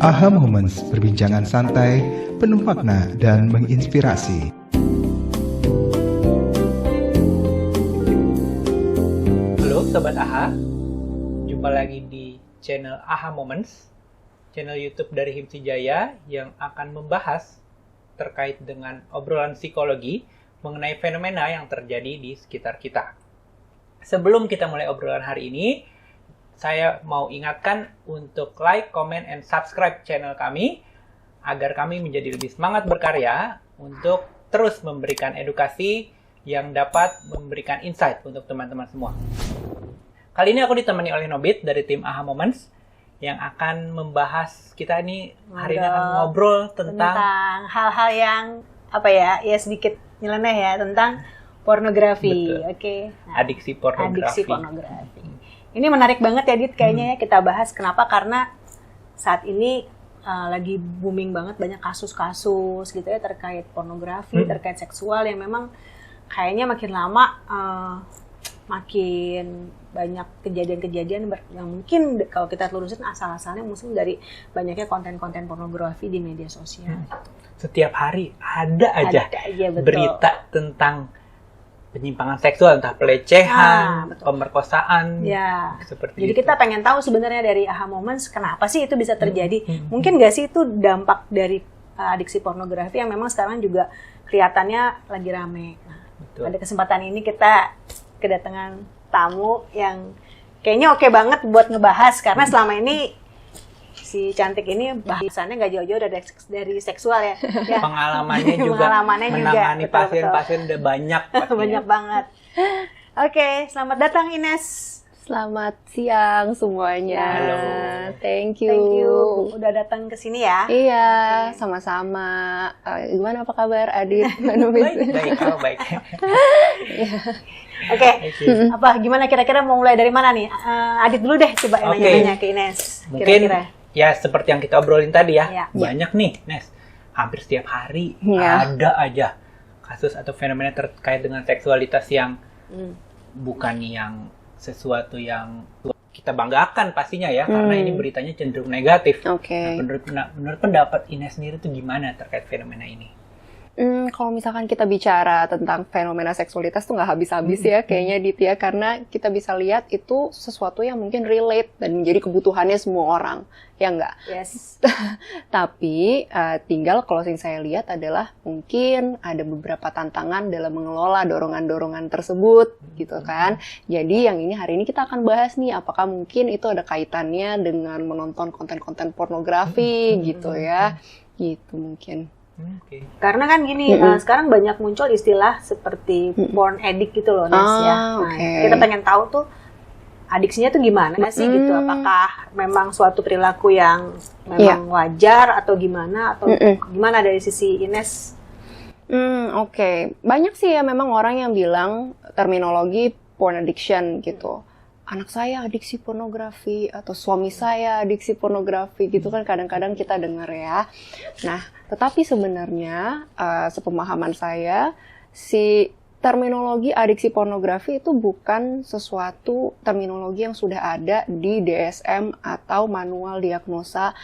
AHA Moments, perbincangan santai, penuh makna dan menginspirasi. Halo Sobat AHA, jumpa lagi di channel AHA Moments, channel YouTube dari Himsi Jaya yang akan membahas terkait dengan obrolan psikologi mengenai fenomena yang terjadi di sekitar kita. Sebelum kita mulai obrolan hari ini, saya mau ingatkan untuk like, comment, and subscribe channel kami agar kami menjadi lebih semangat berkarya untuk terus memberikan edukasi yang dapat memberikan insight untuk teman-teman semua. Kali ini aku ditemani oleh Nobit dari tim AHA Moments yang akan membahas, kita ini hari ini akan ngobrol tentang hal-hal yang ya sedikit nyeleneh ya, tentang pornografi. Oke. Nah, adiksi pornografi. Ini menarik banget ya, Dit, kayaknya ya kita bahas. Kenapa? Karena saat ini lagi booming banget, banyak kasus-kasus gitu ya terkait pornografi, terkait seksual yang memang kayaknya makin lama makin banyak kejadian-kejadian yang mungkin kalau kita telurusin asal-asalnya mungkin dari banyaknya konten-konten pornografi di media sosial. Setiap hari ada aja berita tentang penyimpangan seksual, entah pelecehan, pemerkosaan, ya. Seperti jadi itu. Kita pengen tahu sebenarnya dari AHA Moments kenapa sih itu bisa terjadi? Mungkin nggak sih itu dampak dari adiksi pornografi yang memang sekarang juga kelihatannya lagi rame. Nah, pada kesempatan ini kita kedatangan tamu yang kayaknya oke banget buat ngebahas karena selama ini si cantik ini bahasannya nggak jauh-jauh dari seksual ya. Pengalamannya juga menangani pasien-pasien udah banyak. Banyak banget. Oke, selamat datang Ines. Selamat siang semuanya. Halo. Thank you. Udah datang ke sini ya. Iya, sama-sama. Gimana apa kabar Adit? Baik. Oke. Gimana kira-kira mau mulai dari mana nih? Adit dulu deh, coba nanya-nanya ke Ines. Mungkin kira-kira. Ya seperti yang kita obrolin tadi ya. Ya. Banyak nih, Nes. Hampir setiap hari ada aja kasus atau fenomena terkait dengan seksualitas yang bukan yang sesuatu yang kita banggakan pastinya ya, karena ini beritanya cenderung negatif. Oke. Nah, menurut pendapat Ines sendiri itu gimana terkait fenomena ini? Kalau misalkan kita bicara tentang fenomena seksualitas tuh nggak habis-habis ya kayaknya Dit ya, karena kita bisa lihat itu sesuatu yang mungkin relate dan menjadi kebutuhannya semua orang, ya nggak? Yes. Tapi tinggal closing saya lihat adalah mungkin ada beberapa tantangan dalam mengelola dorongan-dorongan tersebut gitu kan. Jadi yang ini hari ini kita akan bahas nih, apakah mungkin itu ada kaitannya dengan menonton konten-konten pornografi gitu ya, gitu mungkin. Okay. Karena kan gini, sekarang banyak muncul istilah seperti porn addict gitu loh, Nes ya. Nah, kita pengen tahu tuh adiksinya tuh gimana sih gitu? Apakah memang suatu perilaku yang memang wajar atau gimana? Atau gimana dari sisi Ines? Oke. Banyak sih ya memang orang yang bilang terminologi porn addiction gitu. Anak saya adiksi pornografi atau suami saya adiksi pornografi gitu kan kadang-kadang kita dengar ya. Nah, tetapi sebenarnya sepemahaman saya si terminologi adiksi pornografi itu bukan sesuatu terminologi yang sudah ada di DSM atau manual diagnosa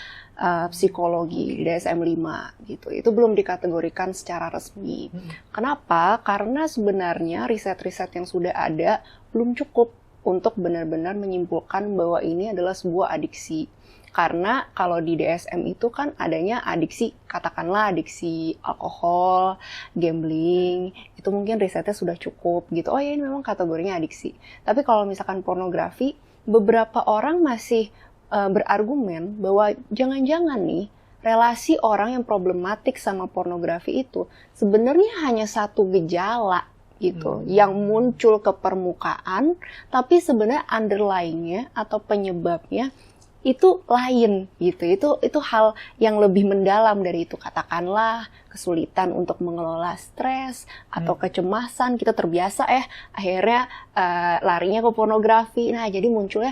psikologi DSM-5 gitu. Itu belum dikategorikan secara resmi. Kenapa? Karena sebenarnya riset-riset yang sudah ada belum cukup untuk benar-benar menyimpulkan bahwa ini adalah sebuah adiksi. Karena kalau di DSM itu kan adanya adiksi, katakanlah adiksi alkohol, gambling, itu mungkin risetnya sudah cukup gitu. Oh ya ini memang kategorinya adiksi. Tapi kalau misalkan pornografi, beberapa orang masih berargumen bahwa jangan-jangan nih, relasi orang yang problematik sama pornografi itu sebenarnya hanya satu gejala gitu, yang muncul ke permukaan, tapi sebenarnya underlying-nya atau penyebabnya itu lain gitu. Itu hal yang lebih mendalam dari itu. Katakanlah kesulitan untuk mengelola stres atau kecemasan, kita terbiasa akhirnya larinya ke pornografi. Nah, jadi munculnya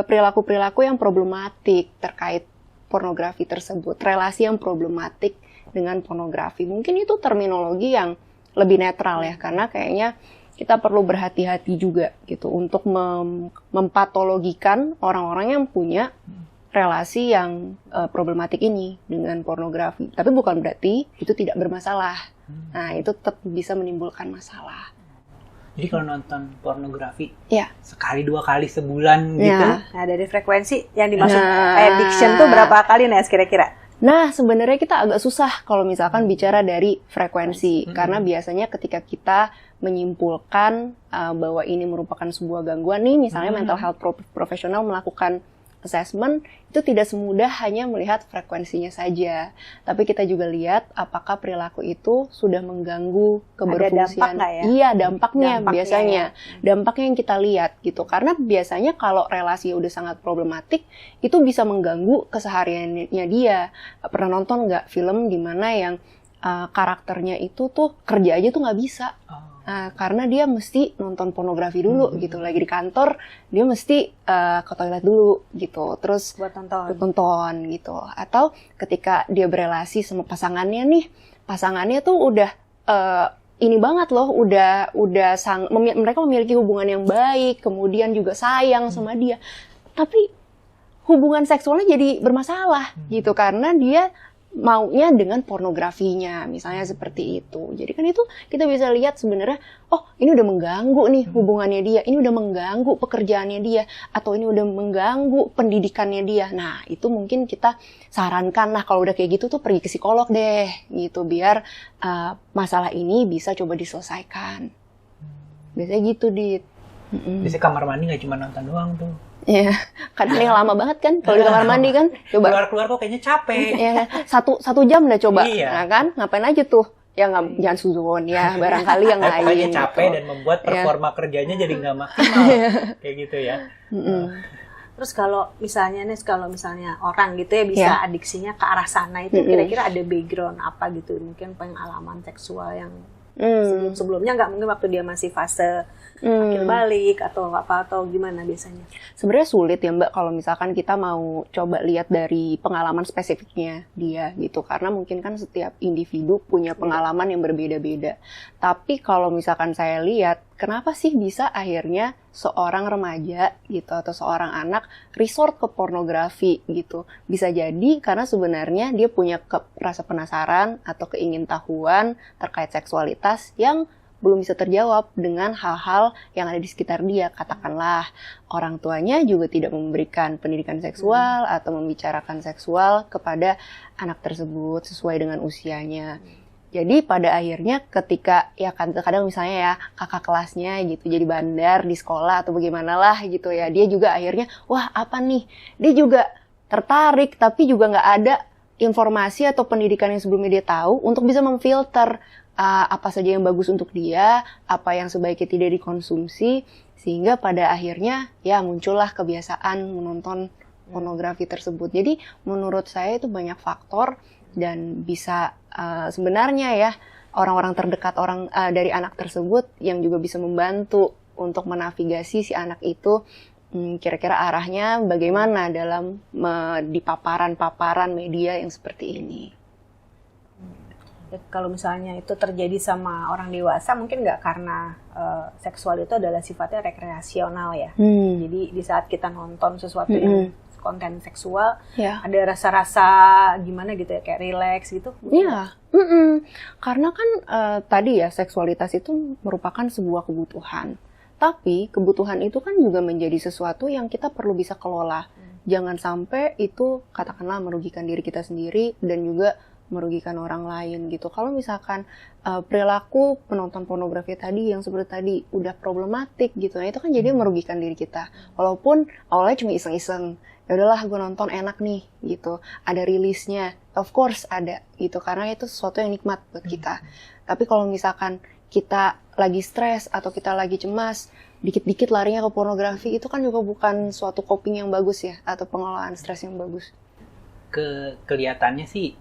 perilaku-perilaku yang problematik terkait pornografi tersebut, relasi yang problematik dengan pornografi. Mungkin itu terminologi yang lebih netral ya, karena kayaknya kita perlu berhati-hati juga gitu untuk mempatologikan orang-orang yang punya relasi yang problematik ini dengan pornografi. Tapi bukan berarti itu tidak bermasalah. Nah, itu tetap bisa menimbulkan masalah. Jadi kalau nonton pornografi Ya. sekali 2 kali sebulan gitu. Nah, dari frekuensi yang dimaksud addiction tuh berapa kali nih kira-kira? Nah, sebenarnya kita agak susah kalau misalkan bicara dari frekuensi. Karena biasanya ketika kita menyimpulkan bahwa ini merupakan sebuah gangguan nih, misalnya mental health profesional melakukan assessment, itu tidak semudah hanya melihat frekuensinya saja. Tapi kita juga lihat apakah perilaku itu sudah mengganggu keberfungsian. Ada dampak nggak ya? Iya, dampaknya biasanya. Ya. Dampaknya yang kita lihat gitu. Karena biasanya kalau relasi udah sangat problematik, itu bisa mengganggu kesehariannya dia. Pernah nonton nggak film di mana yang karakternya itu tuh kerja aja tuh nggak bisa. Karena dia mesti nonton pornografi dulu gitu. Lagi di kantor, dia mesti ke toilet dulu gitu. Terus buat tonton gitu. Atau ketika dia berelasi sama pasangannya nih, pasangannya tuh udah ini banget loh, mereka memiliki hubungan yang baik, kemudian juga sayang sama dia. Tapi hubungan seksualnya jadi bermasalah gitu karena dia maunya dengan pornografinya, misalnya seperti itu. Jadi kan itu kita bisa lihat sebenarnya, oh ini udah mengganggu nih hubungannya dia, ini udah mengganggu pekerjaannya dia, atau ini udah mengganggu pendidikannya dia. Nah itu mungkin kita sarankan, nah kalau udah kayak gitu tuh pergi ke psikolog deh, gitu biar masalah ini bisa coba diselesaikan. Biasanya gitu, Dit. Biasanya kamar mandi nggak cuma nonton doang tuh. Iya, kadang yang lama banget kan, kalau di kamar mandi kan, coba keluar-keluar kok kayaknya capek. Ya, satu jam udah coba, Iya. Nah kan, ngapain aja tuh? Ya jangan suzon ya, barangkali yang lain. Pokoknya capek gitu. Dan membuat performa kerjanya jadi nggak maksimal, kayak gitu ya. Terus kalau misalnya orang gitu ya bisa adiksinya ke arah sana itu kira-kira ada background apa gitu, mungkin pengalaman seksual yang sebelumnya nggak mungkin waktu dia masih fase akil balik atau apa atau gimana biasanya? Sebenarnya sulit ya Mbak kalau misalkan kita mau coba lihat dari pengalaman spesifiknya dia gitu, karena mungkin kan setiap individu punya pengalaman yang berbeda-beda. Tapi kalau misalkan saya lihat, kenapa sih bisa akhirnya seorang remaja gitu atau seorang anak resort ke pornografi gitu? Bisa jadi karena sebenarnya dia punya rasa penasaran atau keingintahuan terkait seksualitas yang belum bisa terjawab dengan hal-hal yang ada di sekitar dia. Katakanlah orang tuanya juga tidak memberikan pendidikan seksual atau membicarakan seksual kepada anak tersebut sesuai dengan usianya. Jadi pada akhirnya ketika ya kadang misalnya ya kakak kelasnya gitu jadi bandar di sekolah atau bagaimana lah gitu ya, dia juga akhirnya wah apa nih, dia juga tertarik tapi juga nggak ada informasi atau pendidikan yang sebelumnya dia tahu untuk bisa memfilter apa saja yang bagus untuk dia, apa yang sebaiknya tidak dikonsumsi, sehingga pada akhirnya ya muncullah kebiasaan menonton pornografi tersebut. Jadi menurut saya itu banyak faktor dan bisa sebenarnya ya orang-orang terdekat dari anak tersebut yang juga bisa membantu untuk menavigasi si anak itu kira-kira arahnya bagaimana dalam di paparan-paparan media yang seperti ini. Kalau misalnya itu terjadi sama orang dewasa, mungkin nggak karena seksual itu adalah sifatnya rekreasional ya. Jadi di saat kita nonton sesuatu yang konten seksual, ada rasa-rasa gimana gitu ya, kayak relax gitu. Iya, karena kan tadi ya seksualitas itu merupakan sebuah kebutuhan. Tapi kebutuhan itu kan juga menjadi sesuatu yang kita perlu bisa kelola. Jangan sampai itu katakanlah merugikan diri kita sendiri dan juga merugikan orang lain gitu. Kalau misalkan perilaku penonton pornografi tadi yang seperti tadi udah problematik gitu, nah itu kan jadi merugikan diri kita. Walaupun awalnya cuma iseng-iseng, ya udahlah gue nonton enak nih gitu, ada rilisnya, of course ada gitu, karena itu sesuatu yang nikmat buat kita. Tapi kalau misalkan kita lagi stres atau kita lagi cemas, dikit-dikit larinya ke pornografi, itu kan juga bukan suatu coping yang bagus ya, atau pengelolaan stres yang bagus. Kelihatannya sih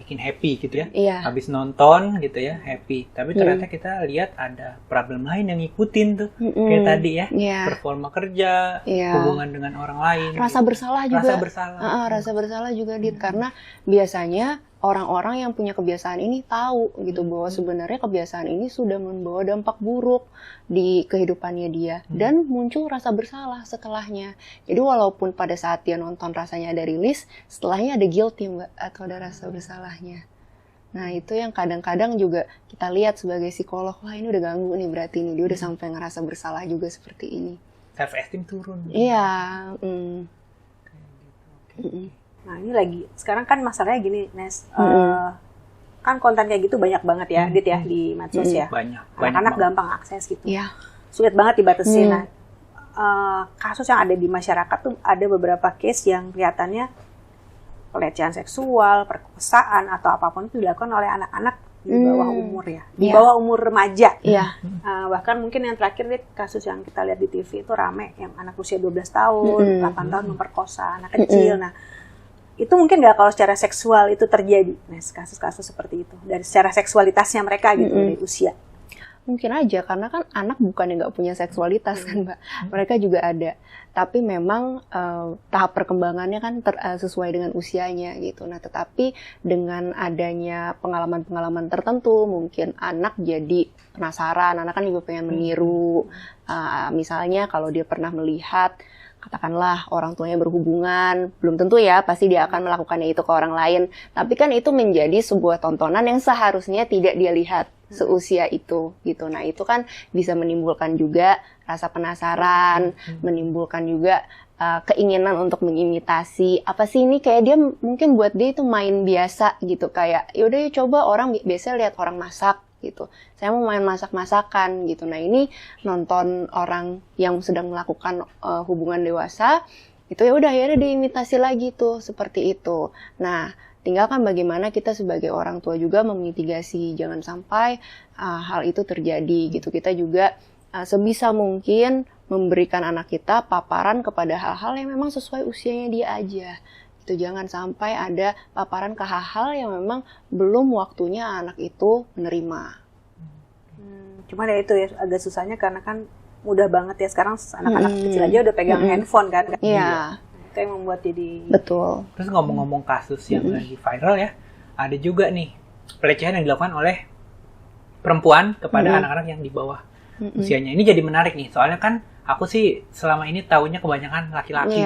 bikin happy gitu ya. Iya. Habis nonton gitu ya, happy. Tapi ternyata kita lihat ada problem lain yang ngikutin tuh. Kayak tadi ya, performa kerja, hubungan dengan orang lain. Rasa gitu. bersalah juga. Rasa bersalah. Rasa bersalah juga, Dit. Karena biasanya orang-orang yang punya kebiasaan ini tahu gitu bahwa sebenarnya kebiasaan ini sudah membawa dampak buruk di kehidupannya dia dan muncul rasa bersalah setelahnya. Jadi walaupun pada saat dia nonton rasanya ada rilis, setelahnya ada guilty Mbak, atau ada rasa bersalahnya. Nah itu yang kadang-kadang juga kita lihat sebagai psikolog, wah ini udah ganggu nih berarti nih, dia udah sampai ngerasa bersalah juga seperti ini. Self esteem turun. Iya. Nah ini lagi, sekarang kan masalahnya gini Nes, kan konten kayak gitu banyak banget ya, Dit ya, di medsos ya. Banyak Anak-anak banget. gampang akses gitu. Iya. Sulit banget dibatasin. Nah, kasus yang ada di masyarakat tuh ada beberapa case yang kelihatannya pelecehan seksual, perkosaan atau apapun itu dilakukan oleh anak-anak di bawah umur ya, di bawah umur remaja. Iya. Bahkan mungkin yang terakhir Dit, kasus yang kita lihat di TV itu rame, yang anak usia 12 tahun, 8 tahun memperkosa anak kecil. Nah, itu mungkin nggak kalau secara seksual itu terjadi, nah kasus-kasus seperti itu dari secara seksualitasnya mereka gitu dari usia. Mungkin aja karena kan anak bukan yang nggak punya seksualitas kan Mbak, mereka juga ada. Tapi memang tahap perkembangannya kan sesuai dengan usianya gitu. Nah tetapi dengan adanya pengalaman-pengalaman tertentu, mungkin anak jadi penasaran, anak kan juga pengen meniru. Misalnya kalau dia pernah melihat katakanlah orang tuanya berhubungan, belum tentu ya pasti dia akan melakukannya itu ke orang lain. Tapi kan itu menjadi sebuah tontonan yang seharusnya tidak dia lihat seusia itu gitu. Nah itu kan bisa menimbulkan juga rasa penasaran, menimbulkan juga keinginan untuk mengimitasi. Apa sih ini, kayak dia mungkin buat dia itu main biasa gitu, kayak yaudah ya coba, orang biasa lihat orang masak gitu, saya mau main masak-masakan gitu. Nah ini nonton orang yang sedang melakukan hubungan dewasa itu ya udah akhirnya diimitasi lagi tuh seperti itu. Nah tinggal kan bagaimana kita sebagai orang tua juga memitigasi jangan sampai hal itu terjadi gitu. Kita juga sebisa mungkin memberikan anak kita paparan kepada hal-hal yang memang sesuai usianya dia aja. Itu jangan sampai ada paparan ke hal-hal yang memang belum waktunya anak itu menerima. Cuman ya itu ya agak susahnya karena kan mudah banget ya sekarang anak-anak kecil aja udah pegang handphone kan. Iya. Itu yang membuat jadi. Betul. Terus ngomong-ngomong kasus yang lagi viral ya, ada juga nih pelecehan yang dilakukan oleh perempuan kepada anak-anak yang di bawah usianya. Ini jadi menarik nih, soalnya kan aku sih selama ini taunya kebanyakan laki-laki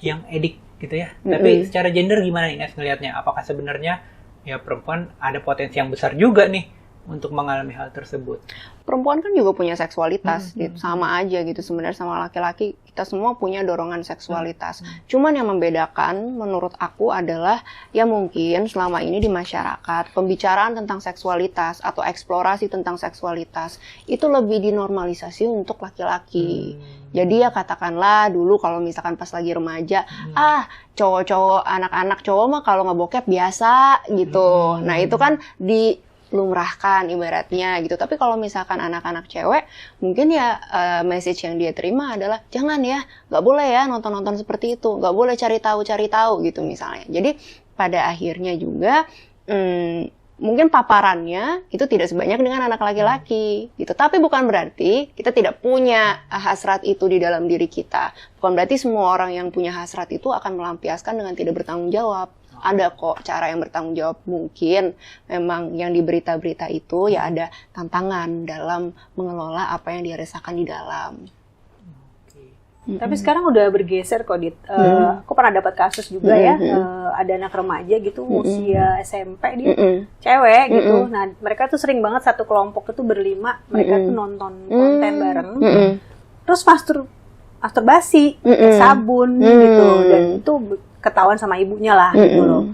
yang edik gitu ya. Tapi secara gender gimana Ines ngelihatnya? Apakah sebenarnya ya perempuan ada potensi yang besar juga nih untuk mengalami hal tersebut? Perempuan kan juga punya seksualitas, gitu. Sama aja gitu sebenarnya sama laki-laki, kita semua punya dorongan seksualitas. Cuman yang membedakan menurut aku adalah ya mungkin selama ini di masyarakat pembicaraan tentang seksualitas atau eksplorasi tentang seksualitas itu lebih dinormalisasi untuk laki-laki. Jadi ya katakanlah dulu kalau misalkan pas lagi remaja, cowok-cowok, anak-anak cowok mah kalau ngebokep biasa gitu. Nah itu kan dilumrahkan ibaratnya gitu. Tapi kalau misalkan anak-anak cewek, mungkin ya message yang dia terima adalah jangan ya, nggak boleh ya nonton-nonton seperti itu, nggak boleh cari tahu gitu misalnya. Jadi pada akhirnya juga mungkin paparannya itu tidak sebanyak dengan anak laki-laki gitu. Tapi bukan berarti kita tidak punya hasrat itu di dalam diri kita. Bukan berarti semua orang yang punya hasrat itu akan melampiaskan dengan tidak bertanggung jawab. Ada kok cara yang bertanggung jawab. Mungkin memang yang di berita-berita itu ya ada tantangan dalam mengelola apa yang dia rasakan di dalam. Tapi sekarang udah bergeser kok, Dit. Aku pernah dapat kasus juga ya, ada anak remaja gitu, usia SMP dia, cewek gitu. Nah, mereka tuh sering banget satu kelompok itu berlima, mereka tuh nonton konten bareng, terus masturbasi, sabun gitu, dan itu ketahuan sama ibunya lah gitu loh.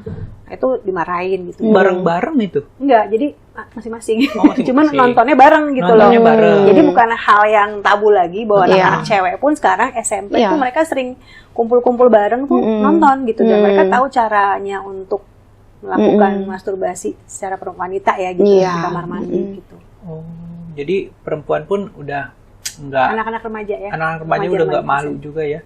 Itu dimarahin gitu. Bareng-bareng itu? Enggak, jadi masing-masing. Masing-masing. Cuman nontonnya bareng gitu Nontonnya loh. bareng. Jadi bukan hal yang tabu lagi bahwa anak-anak cewek pun sekarang SMP tuh mereka sering kumpul-kumpul bareng tuh nonton gitu. Dan mereka tahu caranya untuk melakukan masturbasi secara wanita ya gitu di kamar mandi gitu. Oh, jadi perempuan pun udah enggak, anak-anak remaja ya. Anak-anak remaja udah enggak malu juga ya.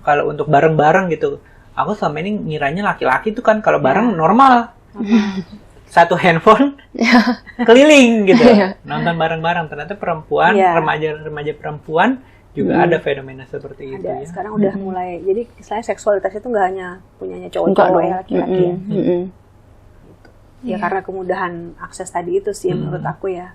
Kalau untuk bareng-bareng gitu. Aku selama ini ngiranya laki-laki tuh kan kalau bareng normal. Satu handphone keliling gitu. Nonton bareng-bareng. Ternyata perempuan, remaja perempuan juga ada fenomena seperti itu ya. Sekarang udah mulai. Jadi istilahnya seksualitas itu nggak hanya punyanya cowok-cowok ya, laki-laki ya. Ya karena kemudahan akses tadi itu sih menurut aku ya.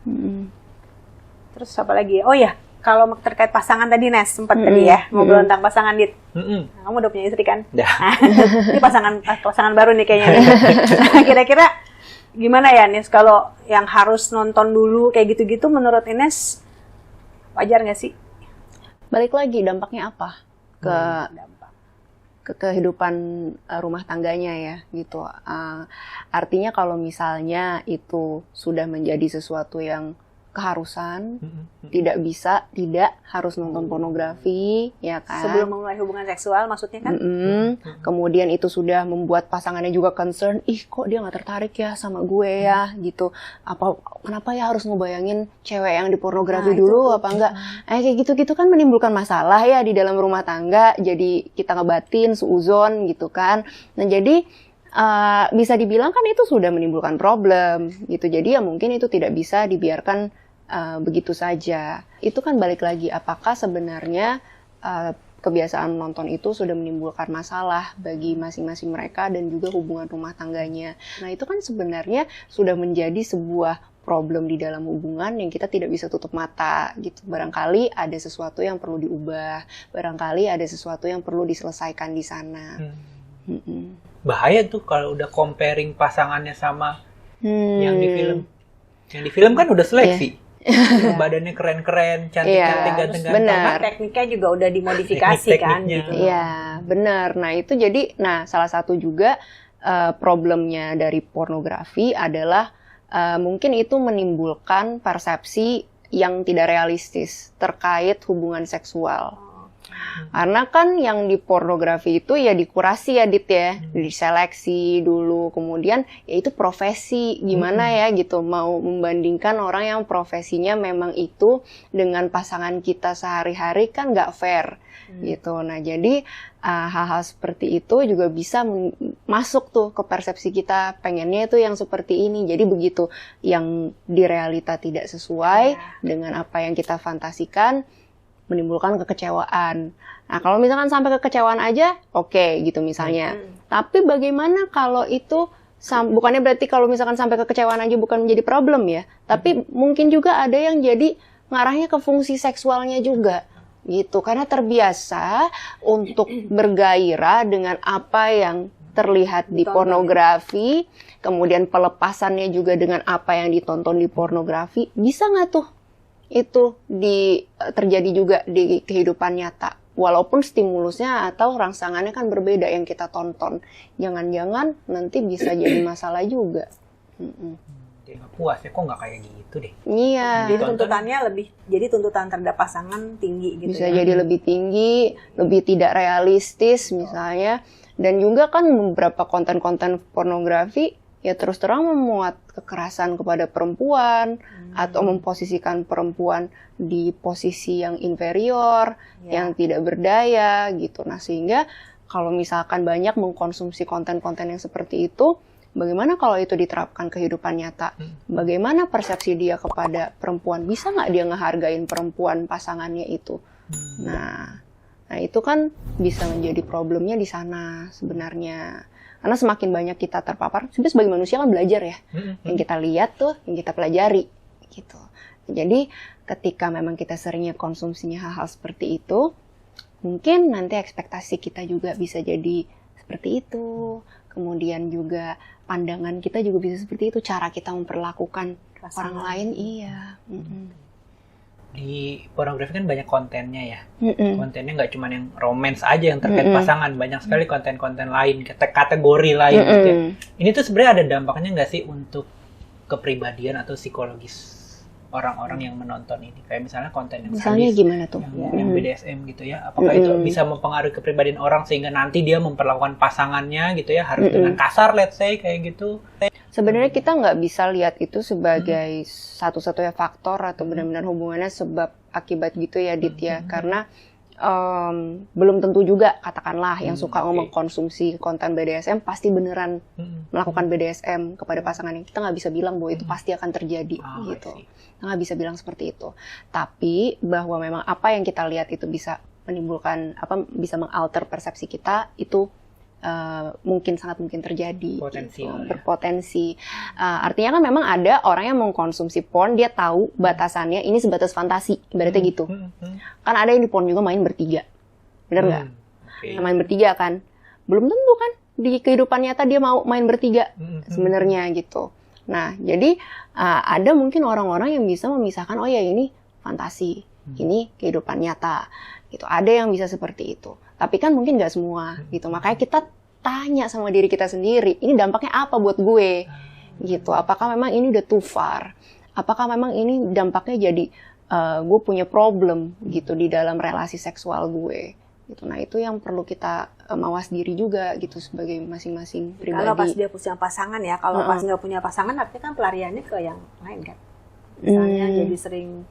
Terus apa lagi? Oh ya, kalau terkait pasangan tadi Nes sempat tadi ya ngobrol tentang pasangan Dit. Nah, kamu udah punya istri kan? Ya. Ini pasangan baru nih kayaknya. Nah, kira-kira gimana ya Nes kalau yang harus nonton dulu kayak gitu-gitu menurut Ines wajar nggak sih? Balik lagi dampaknya apa ke kehidupan rumah tangganya ya gitu. Artinya kalau misalnya itu sudah menjadi sesuatu yang keharusan, tidak harus nonton pornografi, ya kan? Sebelum memulai hubungan seksual maksudnya kan? Kemudian itu sudah membuat pasangannya juga concern, kok dia nggak tertarik ya sama gue ya, gitu. Kenapa ya harus ngebayangin cewek yang di pornografi dulu, apa enggak? Kayak gitu-gitu kan menimbulkan masalah ya di dalam rumah tangga, jadi kita ngebatin, suuzon gitu kan. Nah jadi bisa dibilang kan itu sudah menimbulkan problem gitu. Jadi ya mungkin itu tidak bisa dibiarkan begitu saja. Itu kan balik lagi apakah sebenarnya kebiasaan menonton itu sudah menimbulkan masalah bagi masing-masing mereka dan juga hubungan rumah tangganya. Nah itu kan sebenarnya sudah menjadi sebuah problem di dalam hubungan yang kita tidak bisa tutup mata gitu. Barangkali ada sesuatu yang perlu diubah, barangkali ada sesuatu yang perlu diselesaikan di sana. Bahaya tuh kalau udah comparing pasangannya sama yang di film. Yang di film kan udah seleksi. Badannya keren-keren, cantik-cantik, ganteng-ganteng. Benar. Tekniknya juga udah dimodifikasi kan gitu. Iya, benar. Nah, itu jadi salah satu juga problemnya dari pornografi adalah mungkin itu menimbulkan persepsi yang tidak realistis terkait hubungan seksual. Karena kan yang di pornografi itu ya dikurasi ya Dit ya, diseleksi dulu, kemudian ya itu profesi, gimana ya gitu, mau membandingkan orang yang profesinya memang itu dengan pasangan kita sehari-hari kan nggak fair gitu. Nah jadi hal-hal seperti itu juga bisa masuk tuh ke persepsi kita, pengennya itu yang seperti ini, jadi begitu yang di realita tidak sesuai dengan apa yang kita fantasikan, menimbulkan kekecewaan. Nah, kalau misalkan sampai kekecewaan aja, oke, gitu misalnya. Tapi bagaimana kalau itu, bukannya berarti kalau misalkan sampai kekecewaan aja bukan menjadi problem ya, tapi mungkin juga ada yang jadi ngarahnya ke fungsi seksualnya juga, gitu. Karena terbiasa untuk bergairah dengan apa yang terlihat di pornografi, kemudian pelepasannya juga dengan apa yang ditonton di pornografi, bisa nggak tuh itu terjadi juga di kehidupan nyata, walaupun stimulusnya atau rangsangannya kan berbeda yang kita tonton. Jangan-jangan nanti bisa jadi masalah juga. Dia nggak puas ya, kok nggak kayak gitu deh. Iya. Jadi tuntutannya jadi tuntutan terhadap pasangan tinggi gitu. Bisa jadi lebih tinggi, lebih tidak realistis misalnya. Dan juga kan beberapa konten-konten pornografi ya terus terang memuat kekerasan kepada perempuan atau memposisikan perempuan di posisi yang inferior, yang tidak berdaya gitu. Nah, sehingga kalau misalkan banyak mengkonsumsi konten-konten yang seperti itu, bagaimana kalau itu diterapkan kehidupan nyata? Bagaimana persepsi dia kepada perempuan? Bisa nggak dia ngehargain perempuan pasangannya itu? Nah, itu kan bisa menjadi problemnya di sana sebenarnya. Karena semakin banyak kita terpapar, sebenarnya sebagai manusia kan belajar ya. Yang kita lihat tuh, yang kita pelajari gitu. Jadi ketika memang kita seringnya konsumsinya hal-hal seperti itu, mungkin nanti ekspektasi kita juga bisa jadi seperti itu. Kemudian juga pandangan kita juga bisa seperti itu. Cara kita memperlakukan orang lain, iya. Di pornografi kan banyak kontennya ya. Kontennya nggak cuma yang romance aja yang terkait pasangan, banyak sekali konten-konten lain, kategori lain gitu ya. Ini tuh sebenarnya ada dampaknya nggak sih untuk kepribadian atau psikologis orang-orang yang menonton ini? Kayak misalnya konten yang misalnya sadis, gimana tuh? yang BDSM gitu ya. Apakah itu bisa mempengaruhi kepribadian orang sehingga nanti dia memperlakukan pasangannya gitu ya, harus dengan kasar, let's say kayak gitu? Sebenarnya kita nggak bisa lihat itu sebagai satu-satunya faktor atau benar-benar hubungannya sebab akibat gitu ya, Dit ya. Karena belum tentu juga katakanlah yang suka mengkonsumsi konten BDSM pasti beneran melakukan BDSM kepada pasangannya. Kita nggak bisa bilang bahwa itu pasti akan terjadi gitu. Kita nggak bisa bilang seperti itu. Tapi bahwa memang apa yang kita lihat itu bisa menimbulkan bisa mengalter persepsi kita, itu sangat mungkin terjadi. Potensial, gitu, berpotensi. Artinya kan memang ada orang yang mengkonsumsi porn, dia tahu batasannya ini sebatas fantasi, ibaratnya gitu. Kan ada yang di porn juga main bertiga, bener nggak? Okay. Main bertiga kan, belum tentu kan di kehidupan nyata dia mau main bertiga sebenarnya gitu. Nah, jadi ada mungkin orang-orang yang bisa memisahkan, oh ya ini fantasi, ini kehidupan nyata, gitu. Ada yang bisa seperti itu. Tapi kan mungkin nggak semua, gitu. Makanya kita tanya sama diri kita sendiri, ini dampaknya apa buat gue, gitu. Apakah memang ini udah too far? Apakah memang ini dampaknya jadi gue punya problem, gitu, di dalam relasi seksual gue, gitu. Nah itu yang perlu kita mawas diri juga, gitu, sebagai masing-masing pribadi. Kalau pas dia punya pasangan ya, kalau pas nggak punya pasangan, artinya kan pelariannya ke yang lain kan. Misalnya jadi sering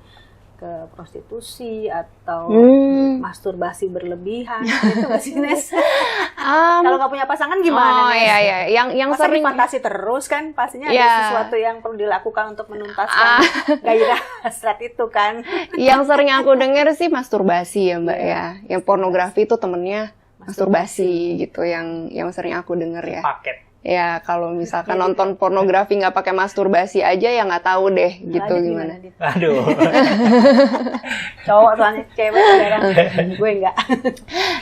ke prostitusi atau masturbasi berlebihan, itu nggak sih, Nes? Kalau nggak punya pasangan gimana, Nes? Iya. Yang masa sering fantasi terus kan, pastinya ada sesuatu yang perlu dilakukan untuk menuntaskan gairah hasrat itu kan. Yang sering aku dengar sih masturbasi ya Mbak ya. Yang pornografi itu temennya masturbasi gitu, yang sering aku dengar ya. Paket. Ya kalau misalkan nonton pornografi nggak pakai masturbasi aja ya nggak tahu deh gitu gimana. Aduh. Cowok soalnya, cewek sekarang gue nggak.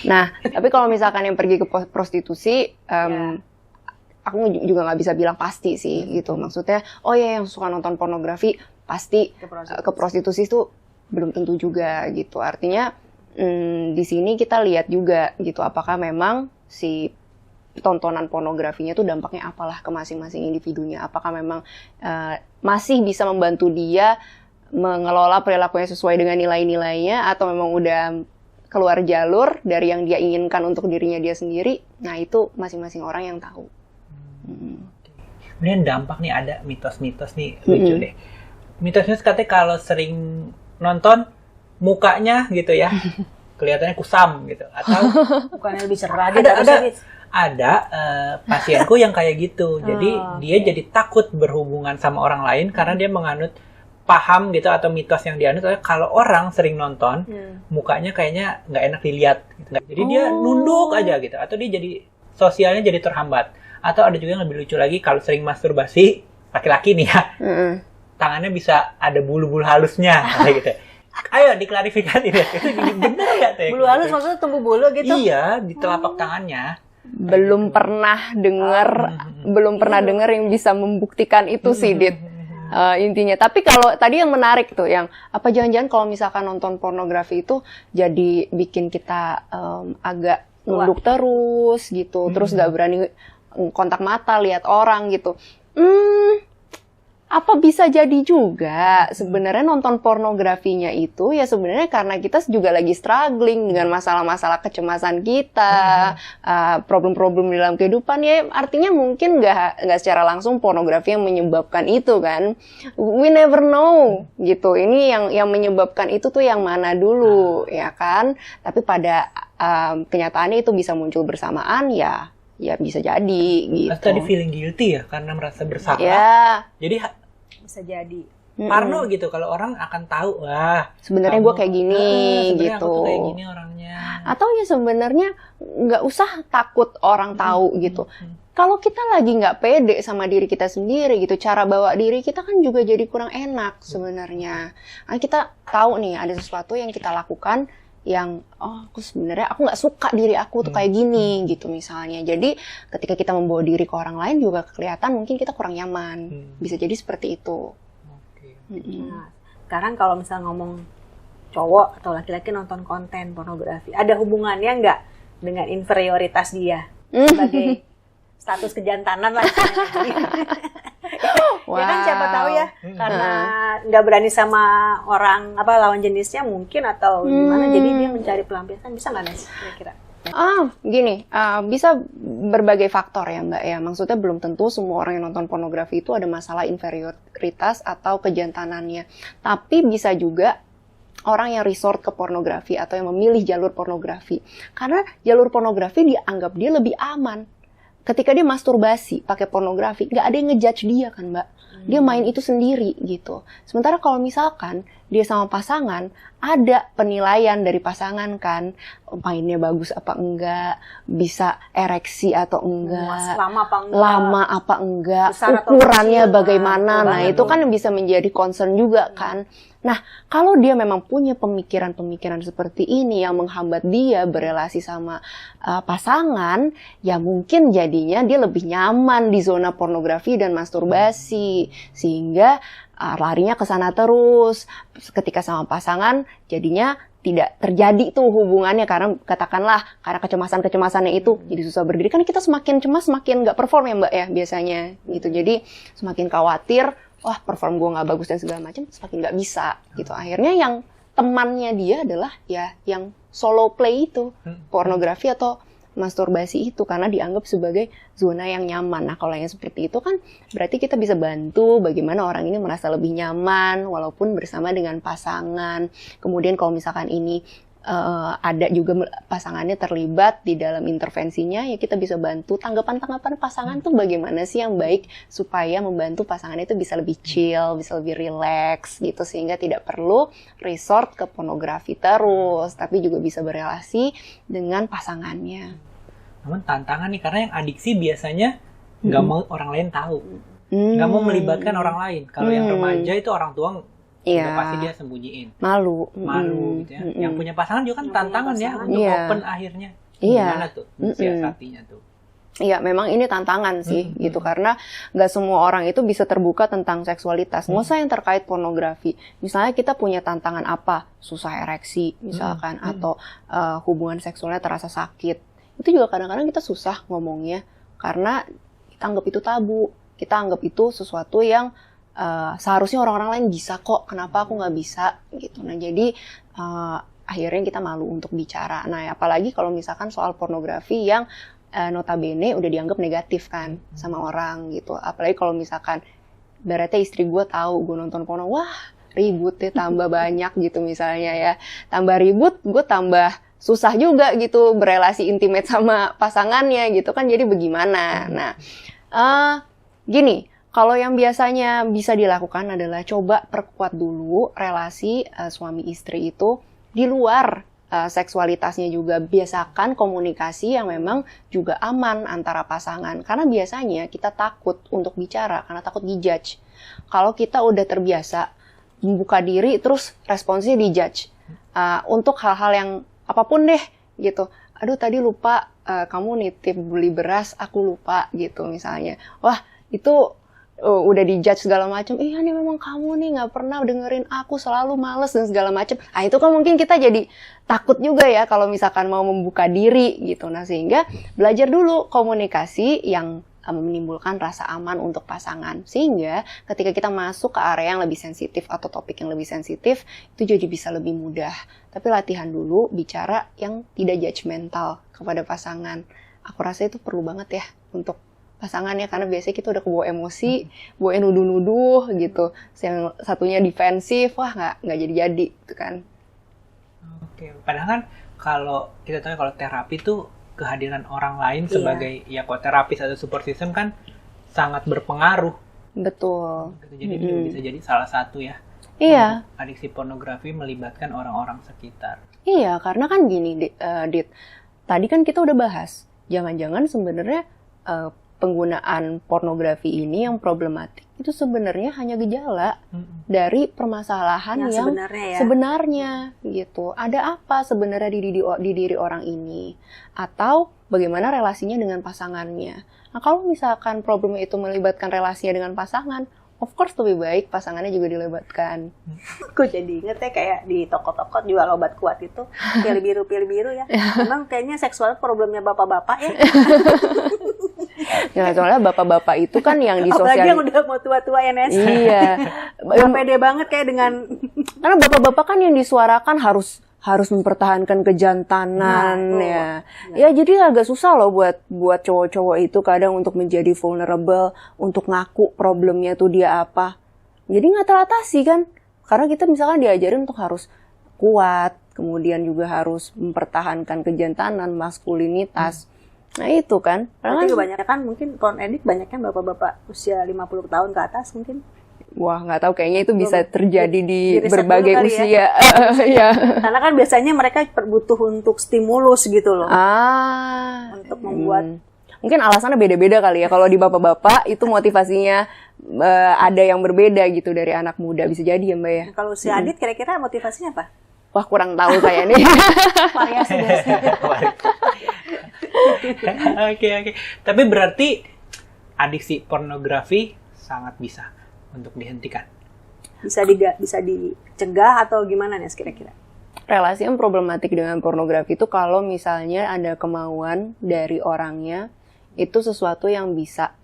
Nah tapi kalau misalkan yang pergi ke prostitusi, aku juga nggak bisa bilang pasti sih gitu. Maksudnya oh ya yang suka nonton pornografi pasti ke prostitusi itu belum tentu juga gitu. Artinya di sini kita lihat juga gitu, apakah memang si tontonan pornografinya tuh dampaknya apalah ke masing-masing individunya. Apakah memang masih bisa membantu dia mengelola perilakunya sesuai dengan nilai-nilainya, atau memang udah keluar jalur dari yang dia inginkan untuk dirinya dia sendiri. Nah itu masing-masing orang yang tahu. Kemudian dampak nih, ada mitos-mitos nih, lucu deh. Mitos-mitos katanya kalau sering nonton mukanya gitu ya, kelihatannya kusam gitu, atau bukannya lebih cerah gitu. Ada pasienku yang kayak gitu. Jadi dia jadi takut berhubungan sama orang lain karena dia menganut paham gitu, atau mitos yang dianut kalau orang sering nonton mukanya kayaknya nggak enak dilihat gitu. Jadi dia nunduk aja gitu, atau dia jadi sosialnya jadi terhambat. Atau ada juga yang lebih lucu lagi, kalau sering masturbasi laki-laki nih ya, tangannya bisa ada bulu-bulu halusnya kayak gitu. Ayo diklarifikasi deh, itu bener nggak teh? Bulu halus maksudnya tumbuh bulu gitu? Iya, di telapak tangannya. Belum pernah dengar yang bisa membuktikan itu sih, Dit. Intinya. Tapi kalau tadi yang menarik tuh, yang apa jangan-jangan kalau misalkan nonton pornografi itu jadi bikin kita agak nunduk terus gitu, terus nggak berani kontak mata lihat orang gitu. Apa bisa jadi juga sebenarnya nonton pornografinya itu ya sebenarnya karena kita juga lagi struggling dengan masalah-masalah kecemasan kita, problem-problem di dalam kehidupan, ya artinya mungkin nggak secara langsung pornografi yang menyebabkan itu kan. We never know gitu. Ini yang menyebabkan itu tuh yang mana dulu ya kan. Tapi pada kenyataannya itu bisa muncul bersamaan ya bisa jadi gitu. Tadi feeling guilty ya karena merasa bersalah. Ya. Jadi bisa jadi parno gitu kalau orang akan tahu, wah sebenarnya gue kayak gini gitu. Aku tuh kayak gini orangnya. Atau ya sebenarnya nggak usah takut orang tahu gitu. Kalau kita lagi nggak pede sama diri kita sendiri gitu, cara bawa diri kita kan juga jadi kurang enak sebenarnya. Nah, kita tahu nih ada sesuatu yang kita lakukan yang aku sebenarnya aku nggak suka diri aku tuh kayak gini gitu misalnya. Jadi ketika kita membawa diri ke orang lain juga kelihatan mungkin kita kurang nyaman. Bisa jadi seperti itu. Nah, sekarang kalau misalnya ngomong cowok atau laki-laki nonton konten pornografi, ada hubungannya nggak dengan inferioritas dia sebagai status kejantanan lah? Ya kan siapa tahu ya, karena nggak berani sama orang lawan jenisnya mungkin atau gimana, jadi dia mencari pelampiasan. Bisa nggak, Nes, kira-kira? Gini, bisa berbagai faktor ya Mbak ya. Maksudnya belum tentu semua orang yang nonton pornografi itu ada masalah inferioritas atau kejantanannya. Tapi bisa juga orang yang resort ke pornografi atau yang memilih jalur pornografi. Karena jalur pornografi dianggap dia lebih aman. Ketika dia masturbasi pakai pornografi, nggak ada yang ngejudge dia kan Mbak. Dia main itu sendiri gitu. Sementara kalau misalkan dia sama pasangan, ada penilaian dari pasangan kan, mainnya bagus apa enggak, bisa ereksi atau enggak, lama apa enggak, ukurannya bagaimana. Nah, itu kan bisa menjadi concern juga kan. Nah, kalau dia memang punya pemikiran-pemikiran seperti ini yang menghambat dia berelasi sama pasangan, ya mungkin jadinya dia lebih nyaman di zona pornografi dan masturbasi, sehingga larinya ke sana terus. Ketika sama pasangan, jadinya tidak terjadi tuh hubungannya, karena katakanlah karena kecemasan-kecemasannya itu jadi susah berdiri. Kan kita semakin cemas semakin nggak perform ya Mbak ya biasanya gitu. Jadi semakin khawatir, wah perform gue nggak bagus dan segala macam, semakin nggak bisa gitu. Akhirnya yang temannya dia adalah ya yang solo play itu, pornografi atau masturbasi itu, karena dianggap sebagai zona yang nyaman. Nah, kalau yang seperti itu kan berarti kita bisa bantu bagaimana orang ini merasa lebih nyaman walaupun bersama dengan pasangan. Kemudian kalau misalkan ini ada juga pasangannya terlibat di dalam intervensinya, ya kita bisa bantu tanggapan-tanggapan pasangan tuh bagaimana sih yang baik supaya membantu pasangannya itu bisa lebih chill, bisa lebih relax gitu, sehingga tidak perlu resort ke pornografi terus, tapi juga bisa berelasi dengan pasangannya. Namun tantangan nih, karena yang adiksi biasanya nggak mau orang lain tahu, nggak mau melibatkan orang lain. Kalau yang remaja itu orang tua udah pasti dia sembunyiin, malu gitu ya. Yang punya pasangan juga kan tantangan ya untuk open akhirnya. Gimana tuh siasatinya tuh? Iya, memang ini tantangan sih gitu, karena nggak semua orang itu bisa terbuka tentang seksualitas. Nggak usah yang terkait pornografi. Misalnya kita punya tantangan apa, susah ereksi misalkan, atau hubungan seksualnya terasa sakit. Itu juga kadang-kadang kita susah ngomongnya karena kita anggap itu tabu. Kita anggap itu sesuatu yang seharusnya orang-orang lain bisa kok, kenapa aku nggak bisa gitu. Nah, jadi akhirnya kita malu untuk bicara. Nah, apalagi kalau misalkan soal pornografi yang notabene udah dianggap negatif kan sama orang gitu. Apalagi kalau misalkan berarti istri gue tahu gue nonton porno, wah ribut deh, tambah banyak gitu misalnya ya. Tambah ribut, gue tambah susah juga gitu berelasi intimate sama pasangannya gitu kan. Jadi bagaimana? Nah, gini, kalau yang biasanya bisa dilakukan adalah coba perkuat dulu relasi suami istri itu di luar seksualitasnya juga. Biasakan komunikasi yang memang juga aman antara pasangan. Karena biasanya kita takut untuk bicara karena takut dijudge. Kalau kita udah terbiasa membuka diri terus responsnya dijudge. Untuk hal-hal yang apapun deh gitu. Aduh tadi lupa kamu nitip beli beras, aku lupa gitu misalnya. Wah itu udah dijudge segala macam, iya nih memang kamu nih nggak pernah dengerin aku, selalu males dan segala macam. Nah itu kan mungkin kita jadi takut juga ya kalau misalkan mau membuka diri gitu. Nah sehingga belajar dulu komunikasi yang menimbulkan rasa aman untuk pasangan, sehingga ketika kita masuk ke area yang lebih sensitif atau topik yang lebih sensitif itu jadi bisa lebih mudah. Tapi latihan dulu bicara yang tidak judgmental kepada pasangan. Aku rasa itu perlu banget ya untuk pasangannya, karena biasanya kita udah kebawa emosi, bawa nuduh-nuduh gitu. Yang satunya defensif, wah nggak jadi-jadi gitu kan. Oke, padahal kan kalau kita tahu kalau terapi tuh kehadiran orang lain sebagai ya terapis atau support system kan sangat berpengaruh. Betul. Jadi itu bisa jadi salah satu ya. Iya. Adiksi pornografi melibatkan orang-orang sekitar. Iya, karena kan gini, Dit. Tadi kan kita udah bahas, jangan-jangan sebenarnya penggunaan pornografi ini yang problematik itu sebenarnya hanya gejala dari permasalahan yang sebenarnya gitu. Ada apa sebenarnya di diri orang ini, atau bagaimana relasinya dengan pasangannya. Nah kalau misalkan problemnya itu melibatkan relasinya dengan pasangan, of course lebih baik pasangannya juga dilibatkan. Aku jadi inget ya kayak di toko-toko jual obat kuat itu pil biru ya. Memang kayaknya seksual problemnya bapak-bapak ya. Ya soalnya bapak-bapak itu kan yang di sosial. Apalagi yang udah mau tua-tua NS. Iya. Yang pede banget kayak dengan. Karena bapak-bapak kan yang disuarakan harus mempertahankan kejantanan ya jadi agak susah loh buat cowok-cowok itu kadang untuk menjadi vulnerable, untuk ngaku problemnya tuh dia apa, jadi nggak teratasi kan, karena kita misalkan diajarin untuk harus kuat, kemudian juga harus mempertahankan kejantanan, maskulinitas. Nah itu kan berarti kebanyakan mungkin porn addict banyaknya bapak-bapak usia 50 tahun ke atas mungkin. Wah, nggak tahu, kayaknya itu bisa terjadi di riset berbagai dulu kali usia. Ya. Karena kan biasanya mereka butuh untuk stimulus gitu loh. Untuk membuat. Mungkin alasannya beda-beda kali ya. Kalau di bapak-bapak itu motivasinya ada yang berbeda gitu dari anak muda. Bisa jadi ya Mbak ya. Nah, kalau si Adit kira-kira motivasinya apa? Wah, kurang tahu saya nih. Variasi dari Oke. Tapi berarti adiksi pornografi sangat bisa untuk dihentikan. Bisa dicegah atau gimana nih kira-kira? Relasi yang problematik dengan pornografi itu kalau misalnya ada kemauan dari orangnya, itu sesuatu yang bisa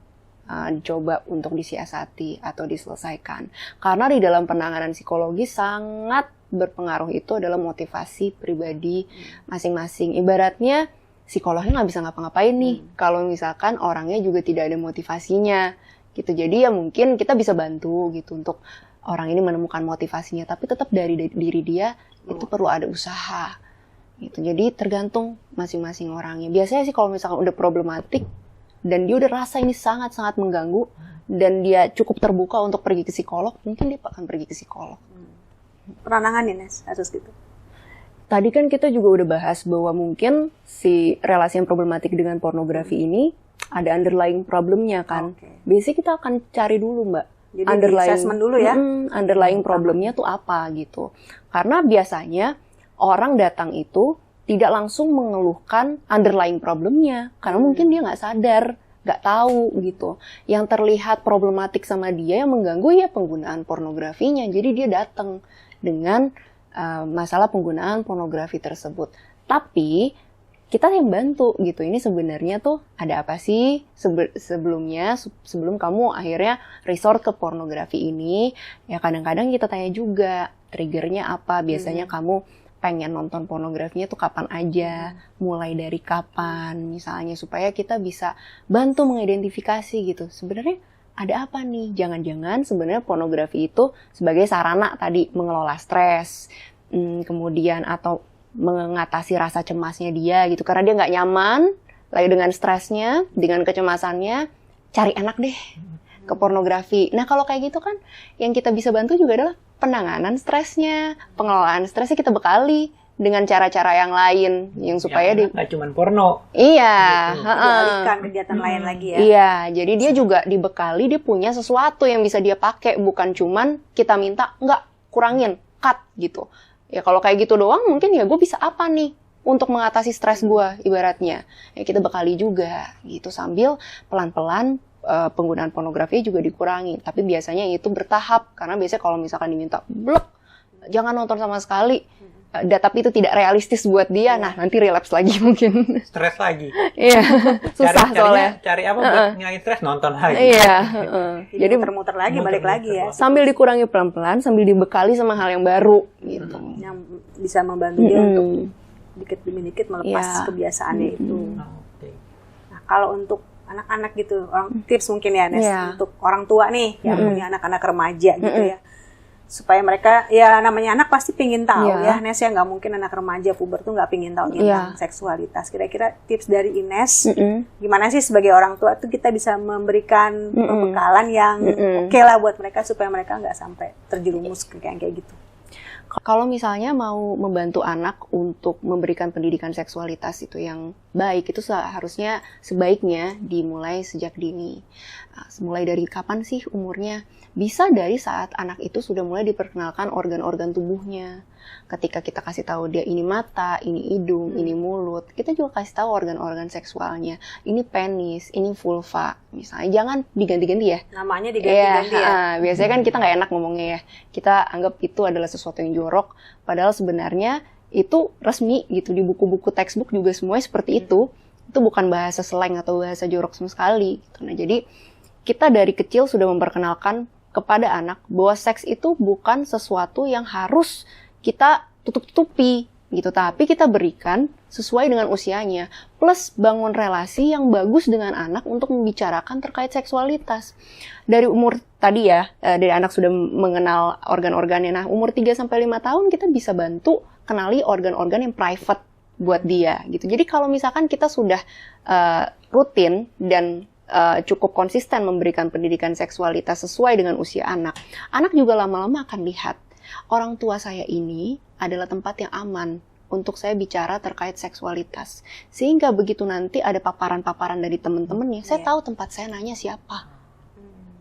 dicoba untuk disiasati atau diselesaikan. Karena di dalam penanganan psikologi sangat berpengaruh itu adalah motivasi pribadi masing-masing. Ibaratnya psikolognya nggak bisa ngapa-ngapain nih kalau misalkan orangnya juga tidak ada motivasinya gitu. Jadi ya mungkin kita bisa bantu gitu untuk orang ini menemukan motivasinya, tapi tetap dari diri dia itu perlu ada usaha gitu. Jadi tergantung masing-masing orangnya. Biasanya sih kalau misalkan udah problematik dan dia udah rasa ini sangat-sangat mengganggu dan dia cukup terbuka untuk pergi ke psikolog, mungkin dia akan pergi ke psikolog. Pernah nanganin kasus gitu? Tadi kan kita juga udah bahas bahwa mungkin si relasi yang problematik dengan pornografi ini ada underlying problemnya kan. Biasanya kita akan cari dulu Mbak. Jadi assessment dulu ya. Underlying problemnya tuh apa gitu. Karena biasanya orang datang itu tidak langsung mengeluhkan underlying problemnya. Karena mungkin dia nggak sadar, nggak tahu gitu. Yang terlihat problematik sama dia yang mengganggu ya penggunaan pornografinya. Jadi dia datang dengan masalah penggunaan pornografi tersebut. Tapi kita yang bantu gitu. Ini sebenarnya tuh ada apa sih sebelum kamu akhirnya resort ke pornografi ini? Ya kadang-kadang kita tanya juga triggernya apa. Biasanya kamu pengen nonton pornografinya tuh kapan aja, mulai dari kapan misalnya, supaya kita bisa bantu mengidentifikasi gitu. Sebenarnya ada apa nih? Jangan-jangan sebenarnya pornografi itu sebagai sarana tadi mengelola stres, kemudian atau mengatasi rasa cemasnya dia gitu. Karena dia nggak nyaman lagi dengan stresnya, dengan kecemasannya, cari enak deh ke pornografi. Nah kalau kayak gitu kan, yang kita bisa bantu juga adalah penanganan stresnya, pengelolaan stresnya kita bekali dengan cara-cara yang lain yang supaya nggak cuma porno. Iya, dialihkan kegiatan lain lagi ya. Iya, jadi dia juga dibekali, dia punya sesuatu yang bisa dia pakai, bukan cuman kita minta enggak kurangin, cut gitu. Ya kalau kayak gitu doang mungkin ya gue bisa apa nih untuk mengatasi stres gue ibaratnya. Ya kita bekali juga gitu sambil pelan-pelan penggunaan pornografi juga dikurangi. Tapi biasanya itu bertahap karena biasanya kalau misalkan diminta blok jangan nonton sama sekali. Tapi itu tidak realistis buat dia, nah nanti relapse lagi mungkin. Stres lagi. Iya, susah soalnya. Cari apa buat ngilangin stres, nonton lagi. Iya. Jadi muter-muter lagi, balik lagi ya. Sambil dikurangi pelan-pelan, sambil dibekali sama hal yang baru. Gitu. Yang bisa membantu dia untuk dikit demi dikit melepas kebiasaannya itu. Nah kalau untuk anak-anak gitu, tips mungkin ya Nes, untuk orang tua nih yang punya anak-anak remaja gitu ya. Supaya mereka, ya namanya anak pasti pingin tahu ya Nes ya, nggak mungkin anak remaja puber tuh nggak pingin tahu tentang seksualitas. Kira-kira tips dari Ines, gimana sih sebagai orang tua tuh kita bisa memberikan pembekalan yang oke lah buat mereka supaya mereka nggak sampai terjerumus kayak gitu. Kalau misalnya mau membantu anak untuk memberikan pendidikan seksualitas itu yang baik, itu seharusnya sebaiknya dimulai sejak dini. Mulai dari kapan sih umurnya? Bisa dari saat anak itu sudah mulai diperkenalkan organ-organ tubuhnya. Ketika kita kasih tahu dia ini mata, ini hidung, ini mulut, kita juga kasih tahu organ-organ seksualnya. Ini penis, ini vulva. Misalnya jangan diganti-ganti ya. Namanya diganti-ganti ya. Biasanya kan kita nggak enak ngomongnya ya. Kita anggap itu adalah sesuatu yang jorok. Padahal sebenarnya itu resmi gitu. Di buku-buku textbook juga semuanya seperti itu. Itu bukan bahasa slang atau bahasa jorok sama sekali. Nah jadi kita dari kecil sudah memperkenalkan kepada anak bahwa seks itu bukan sesuatu yang harus kita tutup-tutupi gitu, tapi kita berikan sesuai dengan usianya, plus bangun relasi yang bagus dengan anak untuk membicarakan terkait seksualitas. Dari umur tadi ya, dari anak sudah mengenal organ-organnya, nah umur 3-5 tahun kita bisa bantu kenali organ-organ yang private buat dia gitu. Jadi kalau misalkan kita sudah rutin dan cukup konsisten memberikan pendidikan seksualitas sesuai dengan usia anak, anak juga lama-lama akan lihat orang tua saya ini adalah tempat yang aman untuk saya bicara terkait seksualitas. Sehingga begitu nanti ada paparan-paparan dari teman-temannya, saya tahu tempat saya nanya siapa.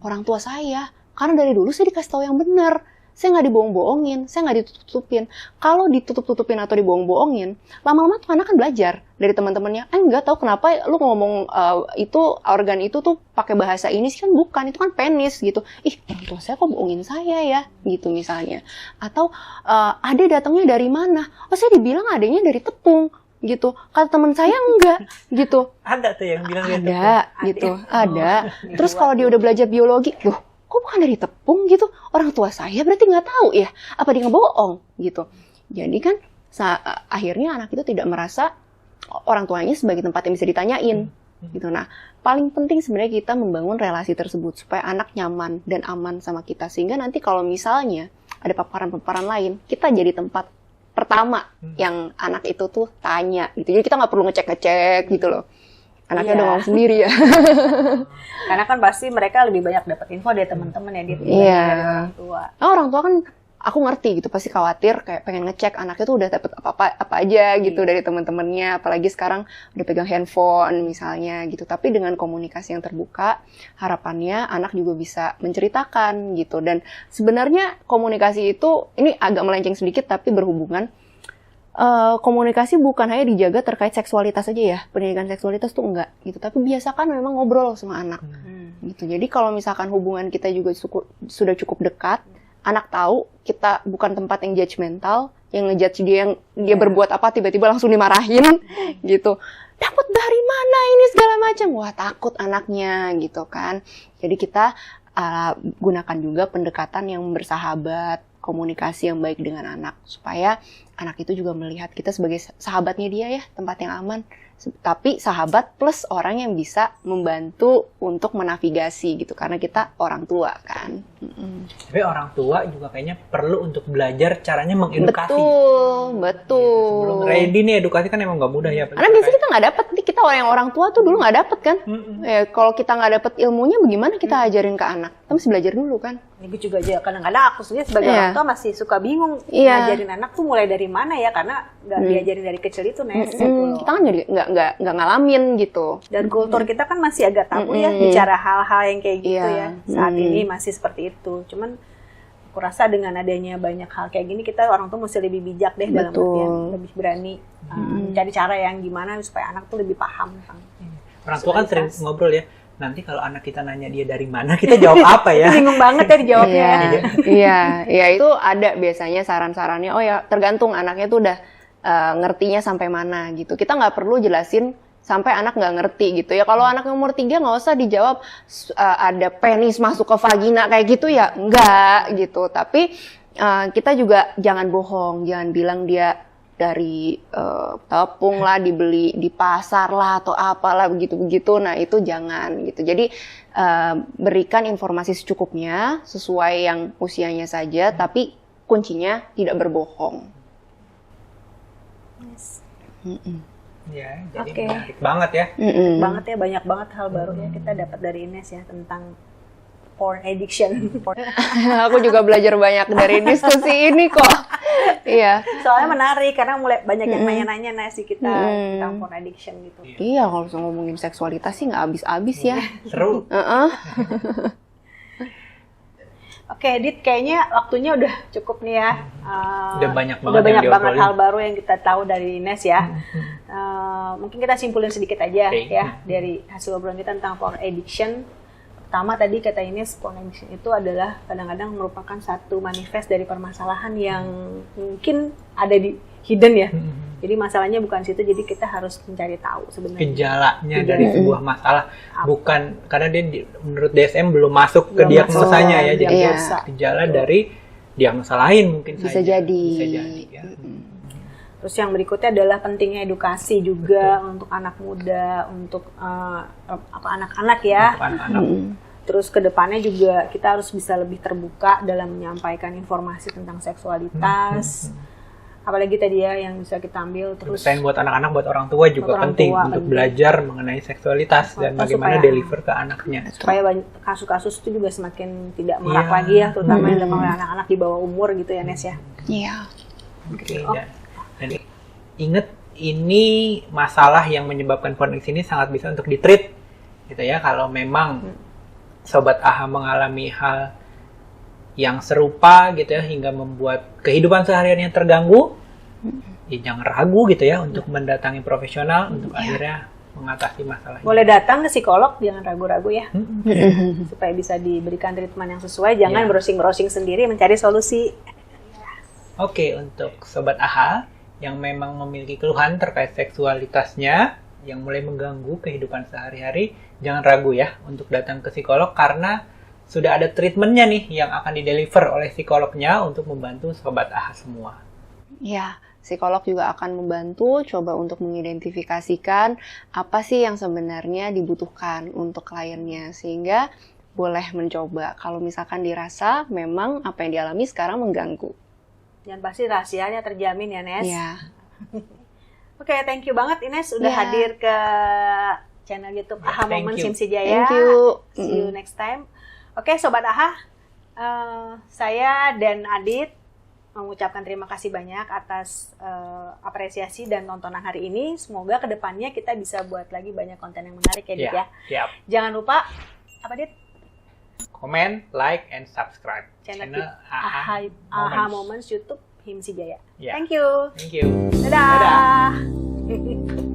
Orang tua saya. Karena dari dulu saya dikasih tahu yang benar. Saya nggak dibohong-bohongin, saya nggak ditutup-tutupin. Kalau ditutup-tutupin atau dibohong-bohongin, lama-lama tuh anak kan belajar dari teman-temannya. Nggak tahu kenapa lu ngomong itu organ itu tuh pakai bahasa ini sih, kan bukan, itu kan penis gitu. Ih, orang tua saya kok bohongin saya ya, gitu misalnya. Atau ade datangnya dari mana? Oh, saya dibilang adanya dari tepung gitu. Kata teman saya enggak gitu. Ada tuh yang bilang ada gitu, ada. Terus kalau dia udah belajar biologi, loh, kok bukan dari tepung gitu? Orang tua saya berarti nggak tahu ya? Apa dia ngebohong gitu? Jadi kan akhirnya anak itu tidak merasa orang tuanya sebagai tempat yang bisa ditanyain gitu. Nah, paling penting sebenarnya kita membangun relasi tersebut supaya anak nyaman dan aman sama kita, sehingga nanti kalau misalnya ada paparan-paparan lain, kita jadi tempat pertama yang anak itu tuh tanya gitu. Jadi kita nggak perlu ngecek-ngecek gitu loh. Anaknya udah ngomong sendiri ya. Karena kan pasti mereka lebih banyak dapat info dari teman-teman ya, dari orang tua. Orang tua kan aku ngerti gitu, pasti khawatir kayak pengen ngecek anaknya tuh udah dapat apa aja gitu dari teman-temannya, apalagi sekarang udah pegang handphone misalnya gitu. Tapi dengan komunikasi yang terbuka, harapannya anak juga bisa menceritakan gitu. Dan sebenarnya komunikasi itu, ini agak melenceng sedikit tapi berhubungan. Komunikasi bukan hanya dijaga terkait seksualitas aja ya, pendidikan seksualitas tuh enggak gitu, tapi biasakan memang ngobrol sama anak gitu. Jadi kalau misalkan hubungan kita juga sudah cukup dekat, anak tahu kita bukan tempat yang judgmental, yang ngejudge dia berbuat apa tiba-tiba langsung dimarahin gitu. Dapat dari mana ini segala macam, wah takut anaknya gitu kan. Jadi kita gunakan juga pendekatan yang bersahabat, komunikasi yang baik dengan anak, supaya anak itu juga melihat kita sebagai sahabatnya dia ya, tempat yang aman. Tapi sahabat plus orang yang bisa membantu untuk menavigasi gitu, karena kita orang tua kan. Tapi orang tua juga kayaknya perlu untuk belajar caranya mengedukasi. Betul. Sebelum ready nih edukasi kan emang nggak mudah ya. Karena biasanya kita nggak dapet, kita orang tua tuh dulu nggak dapet kan. Ya, kalau kita nggak dapet ilmunya, bagaimana kita ajarin ke anak? Kita mesti belajar dulu kan. Ini juga aja kadang-kadang aku sendiri sebagai orang tua masih suka bingung ngajarin anak tuh mulai dari mana ya, karena nggak diajarin dari kecil itu kita kan jadi nggak ngalamin gitu. Dan kultur kita kan masih agak tabu ya bicara hal-hal yang kayak gitu ya. Saat ini masih seperti itu. Cuman aku rasa dengan adanya banyak hal kayak gini, kita orang tua mesti lebih bijak deh dalam artian lebih berani cari cara yang gimana supaya anak tuh lebih paham. Orang tua kan sering ngobrol ya. Nanti kalau anak kita nanya dia dari mana, kita jawab apa ya? Bingung banget ya dijawabnya. Iya, itu ada biasanya saran-sarannya. Oh ya, tergantung anaknya tuh udah ngertinya sampai mana gitu. Kita nggak perlu jelasin sampai anak nggak ngerti gitu ya. Kalau anak umur 3 nggak usah dijawab ada penis masuk ke vagina kayak gitu ya, enggak gitu. Tapi kita juga jangan bohong, jangan bilang dia dari tepung lah, dibeli di pasar lah atau apalah begitu-begitu. Nah itu jangan gitu. Jadi berikan informasi secukupnya sesuai yang usianya saja, tapi kuncinya tidak berbohong. Ya, jadi menarik banget ya. Banget ya, banyak banget hal baru ya kita dapat dari Ines ya tentang porn addiction. Aku juga belajar banyak dari diskusi ini kok. Iya. Soalnya menarik karena mulai banyak yang nanya-nanya sih kita tentang porn addiction gitu. Iya, kalau ngomongin seksualitas sih nggak habis-habis ya. Seru. Oke, Dit, kayaknya waktunya udah cukup nih ya. Udah banyak banget hal baru yang kita tahu dari Ines ya. Mungkin kita simpulin sedikit aja ya dari hasil obrolan kita tentang porn addiction. Pertama tadi kata Ines, porn addiction itu adalah kadang-kadang merupakan satu manifest dari permasalahan yang mungkin ada di hidden ya. Jadi masalahnya bukan situ, jadi kita harus mencari tahu sebenarnya gejalanya dari sebuah masalah. Bukan karena dia menurut DSM belum masuk ke diagnosanya ya. Jadi gejala dari diagnosa lain mungkin bisa saja. Jadi. Bisa jadi ya. Terus yang berikutnya adalah pentingnya edukasi juga untuk anak muda, untuk anak-anak ya. Terus kedepannya juga kita harus bisa lebih terbuka dalam menyampaikan informasi tentang seksualitas. apalagi tadi ya yang bisa kita ambil terus. Selain buat anak-anak, buat orang tua juga orang penting tua, untuk belajar mengenai seksualitas dan bagaimana supaya- deliver ke anaknya. Supaya kasus-kasus itu juga semakin tidak marak Iya. lagi ya, terutama yang dilakukan oleh anak-anak di bawah umur gitu ya Nes ya. Iya. Oke, dan ingat ini masalah yang menyebabkan porn addiction ini sangat bisa untuk ditreat gitu ya. Kalau memang sobat AHA mengalami hal yang serupa gitu ya hingga membuat kehidupan sehariannya terganggu, ya jangan ragu gitu ya untuk mendatangi profesional untuk akhirnya mengatasi masalah ini. Boleh datang ke psikolog, jangan ragu-ragu ya. Supaya bisa diberikan treatment yang sesuai, jangan Iya. browsing-browsing sendiri mencari solusi. Oke, untuk sobat AHA yang memang memiliki keluhan terkait seksualitasnya yang mulai mengganggu kehidupan sehari-hari, jangan ragu ya untuk datang ke psikolog karena sudah ada treatmentnya nih yang akan dideliver oleh psikolognya untuk membantu sobat AHA semua. Ya, psikolog juga akan membantu coba untuk mengidentifikasikan apa sih yang sebenarnya dibutuhkan untuk kliennya sehingga boleh mencoba kalau misalkan dirasa memang apa yang dialami sekarang mengganggu. Dan pasti rahasianya terjamin ya Nes. Ya. Oke, thank you banget Ines udah Ya. hadir ke channel YouTube AHA thank Moments you. Himsi Jaya. Thank you. See you next time. Oke, sobat AHA, saya dan Adit mengucapkan terima kasih banyak atas apresiasi dan tontonan hari ini. Semoga kedepannya kita bisa buat lagi banyak konten yang menarik ya, Dit ya. Siap. Jangan lupa, apa Dit? Komen, like, and subscribe Channel AHA AHA Moments YouTube Himsi Jaya. Ya. Thank you. Thank you. Dadah.